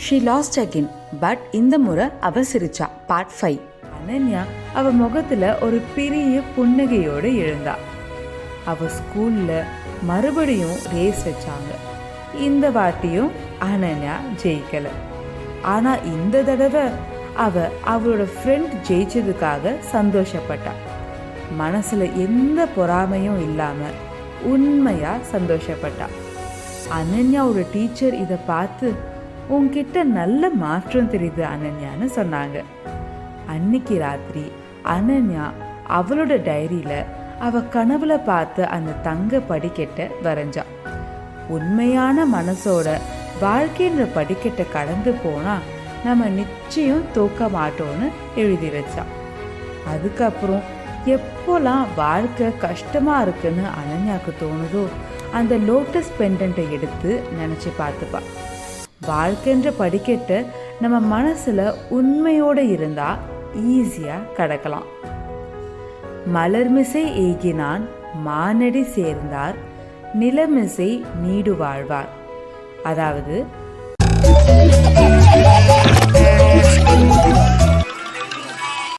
She last again, but இந்த முறை அவ சிரிச்சா. பார்ட் 5. அனன்யா அவ முகத்துல ஒரு பெரிய புன்னகையோடு எழுந்தா. அவ ஸ்கூல்ல மறுபடியும் ரேஸ் வச்சாங்க. இந்த வாட்டியும் அனன்யா ஜெயிக்கல. ஆனா இந்த தடவை அவளோட ஃப்ரெண்ட் ஜெயிச்சதுக்காக சந்தோஷப்பட்டா. மனசுல எந்த பொறாமையும் இல்லாம உண்மையா சந்தோஷப்பட்டா. அனன்யாவோட டீச்சர் இதை பார்த்து, உன்கிட்ட நல்ல மாற்றம் தெரியுது அனன்யான்னு சொன்னாங்க. அன்னைக்கு ராத்திரி அனன்யா அவளோட டைரியில அவ கனவுல பார்த்து அந்த தங்க படிக்கட்டை வரைஞ்சா. உண்மையான மனசோட வாழ்க்கைன்ற படிக்கட்டை கடந்து போனா நம்ம நிச்சயம் தோக்க மாட்டோம்னு எழுதி வச்சா. அதுக்கப்புறம் எப்போலாம் வாழ்க்கை கஷ்டமா இருக்குன்னு அனன்யாவுக்கு தோணுதோ அந்த லோட்டஸ் பெண்டன்ட்டை எடுத்து நினைச்சு பார்த்துப்பா. வாழ்க்கைன்ற படிக்கட்டை நம்ம மனசுல உண்மையோட இருந்தா ஈஸியா கடக்கலாம். மலர்மிசை ஏகினான் மானடி சேர்ந்தார், நிலமிசை நீடு வாழ்வார். அதாவது